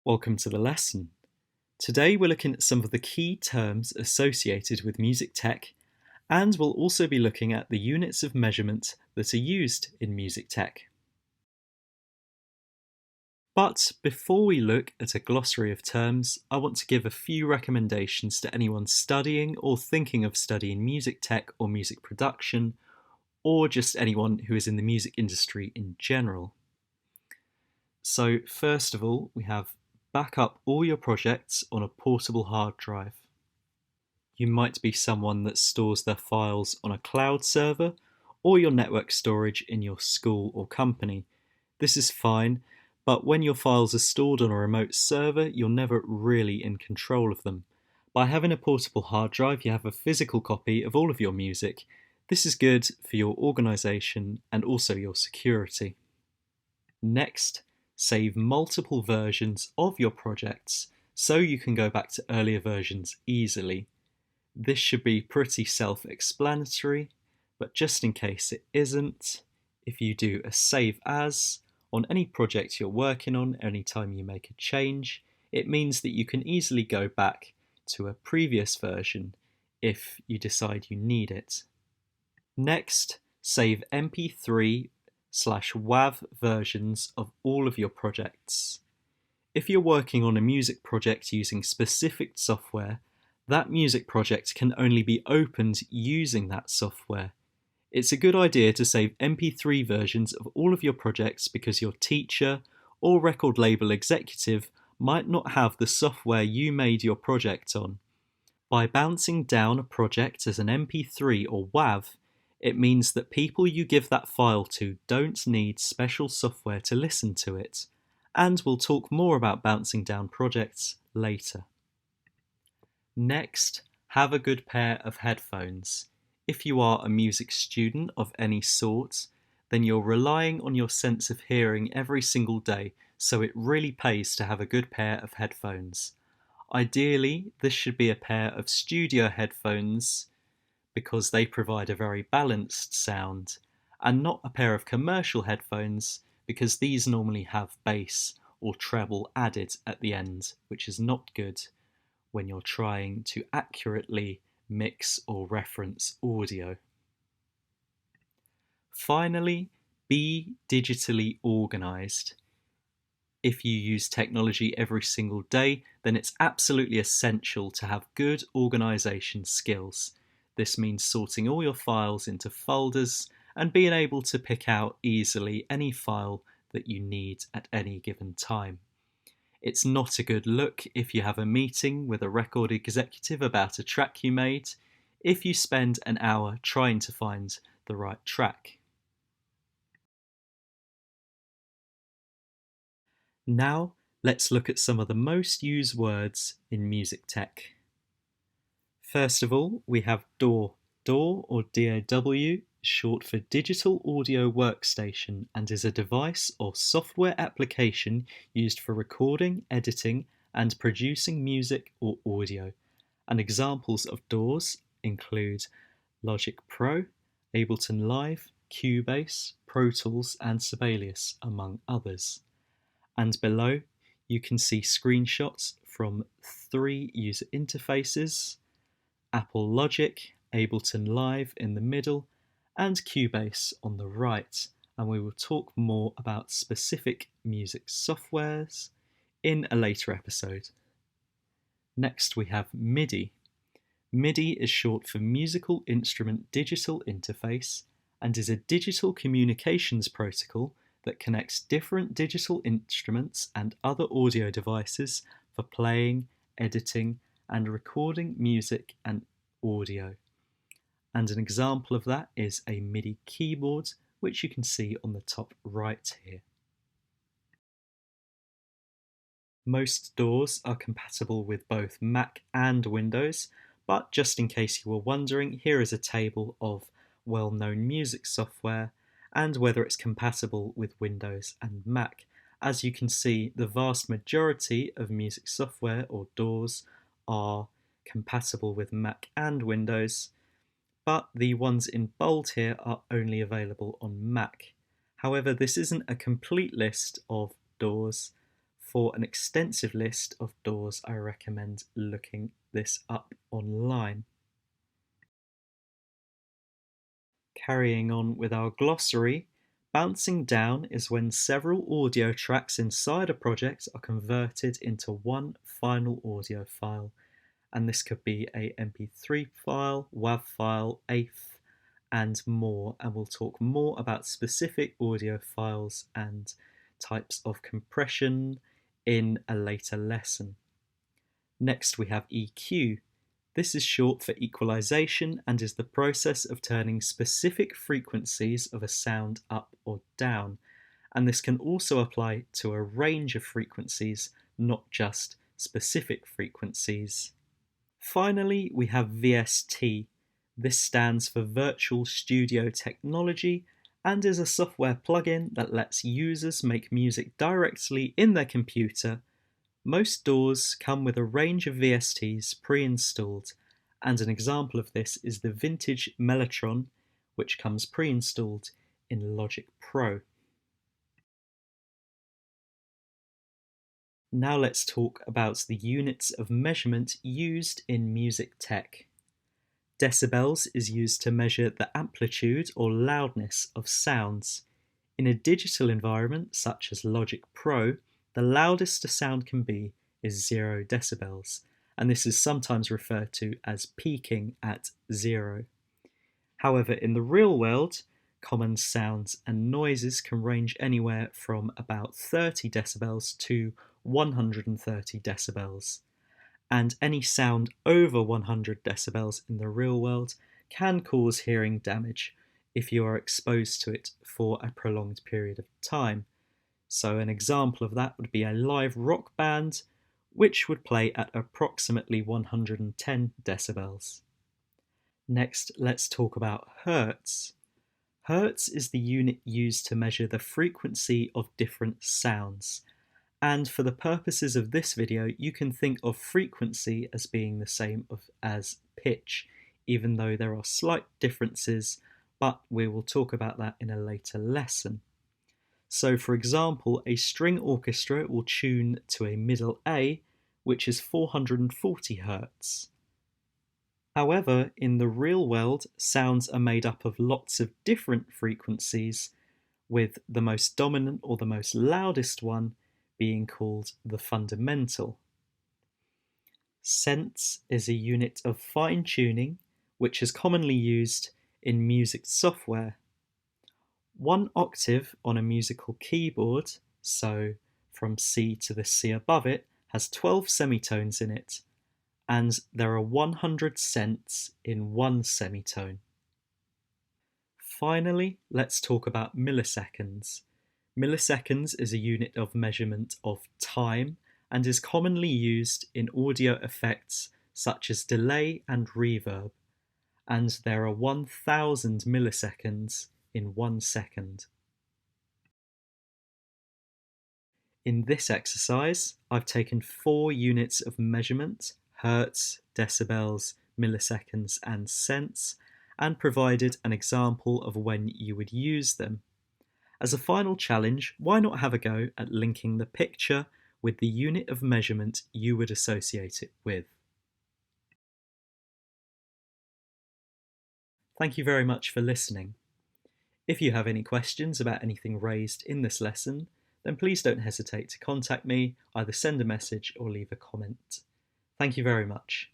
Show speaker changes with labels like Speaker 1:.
Speaker 1: Welcome to the lesson. Today we're looking at some of the key terms associated with music tech, and we'll also be looking at the units of measurement that are used in music tech. But before we look at a glossary of terms, I want to give a few recommendations to anyone studying or thinking of studying music tech or music production, or just anyone who is in the music industry in general. So first of all, we have back up all your projects on a portable hard drive. You might be someone that stores their files on a cloud server or your network storage in your school or company. This is fine, but when your files are stored on a remote server, you're never really in control of them. By having a portable hard drive, you have a physical copy of all of your music. This is good for your organization and also your security. Next, save multiple versions of your projects so you can go back to earlier versions easily. This should be pretty self-explanatory, but just in case it isn't, if you do a save as on any project you're working on, anytime you make a change, it means that you can easily go back to a previous version if you decide you need it. Next, save MP3/WAV versions of all of your projects. If you're working on a music project using specific software, that music project can only be opened using that software. It's a good idea to save MP3 versions of all of your projects because your teacher or record label executive might not have the software you made your project on. By bouncing down a project as an MP3 or WAV, it means that people you give that file to don't need special software to listen to it, and we'll talk more about bouncing down projects later. Next, have a good pair of headphones. If you are a music student of any sort, then you're relying on your sense of hearing every single day, so it really pays to have a good pair of headphones. Ideally, this should be a pair of studio headphones because they provide a very balanced sound, and not a pair of commercial headphones because these normally have bass or treble added at the end, which is not good when you're trying to accurately mix or reference audio. Finally, be digitally organized. If you use technology every single day, then it's absolutely essential to have good organization skills. This means sorting all your files into folders and being able to pick out easily any file that you need at any given time. It's not a good look if you have a meeting with a record executive about a track you made, if you spend an hour trying to find the right track. Now, let's look at some of the most used words in music tech. First of all, we have DAW. DAW, or DAW, is short for Digital Audio Workstation and is a device or software application used for recording, editing, and producing music or audio. And examples of DAWs include Logic Pro, Ableton Live, Cubase, Pro Tools, and Sibelius, among others. And below, you can see screenshots from 3 user interfaces: Apple Logic, Ableton Live in the middle, and Cubase on the right, and we will talk more about specific music softwares in a later episode. Next we have MIDI. MIDI is short for Musical Instrument Digital Interface and is a digital communications protocol that connects different digital instruments and other audio devices for playing, editing, and recording music and audio. And an example of that is a MIDI keyboard, which you can see on the top right here. Most DAWs are compatible with both Mac and Windows, but just in case you were wondering, here is a table of well-known music software and whether it's compatible with Windows and Mac. As you can see, the vast majority of music software, or DAWs, are compatible with Mac and Windows, but the ones in bold here are only available on Mac. However, this isn't a complete list of DAWs. For an extensive list of DAWs, I recommend looking this up online. Carrying on with our glossary, bouncing down is when several audio tracks inside a project are converted into one final audio file, and this could be a MP3 file, WAV file, AIF, and more, and we'll talk more about specific audio files and types of compression in a later lesson. Next we have EQ. This is short for equalization and is the process of turning specific frequencies of a sound up or down, and this can also apply to a range of frequencies, not just specific frequencies. Finally, we have VST. This stands for Virtual Studio Technology and is a software plugin that lets users make music directly in their computer. Most DAWs come with a range of VSTs pre-installed, and an example of this is the Vintage Mellotron, which comes pre-installed in Logic Pro. Now let's talk about the units of measurement used in music tech. Decibels is used to measure the amplitude or loudness of sounds. In a digital environment such as Logic Pro, the loudest a sound can be is 0 decibels, and this is sometimes referred to as peaking at 0. However, in the real world, common sounds and noises can range anywhere from about 30 decibels to 130 decibels, and any sound over 100 decibels in the real world can cause hearing damage if you are exposed to it for a prolonged period of time. So an example of that would be a live rock band, which would play at approximately 110 decibels. Next, let's talk about hertz. Hertz is the unit used to measure the frequency of different sounds. And for the purposes of this video, you can think of frequency as being the same as pitch, even though there are slight differences, but we will talk about that in a later lesson. So for example, a string orchestra will tune to a middle A, which is 440 Hz. However, in the real world, sounds are made up of lots of different frequencies, with the most dominant or the most loudest one being called the fundamental. Cents is a unit of fine tuning, which is commonly used in music software. 1 octave on a musical keyboard, so from C to the C above it, has 12 semitones in it, and there are 100 cents in 1 semitone. Finally, let's talk about milliseconds. Milliseconds is a unit of measurement of time and is commonly used in audio effects such as delay and reverb, and there are 1000 milliseconds in 1 second. In this exercise, I've taken 4 units of measurement, hertz, decibels, milliseconds, and cents, and provided an example of when you would use them. As a final challenge, why not have a go at linking the picture with the unit of measurement you would associate it with? Thank you very much for listening. If you have any questions about anything raised in this lesson, then please don't hesitate to contact me, either send a message or leave a comment. Thank you very much.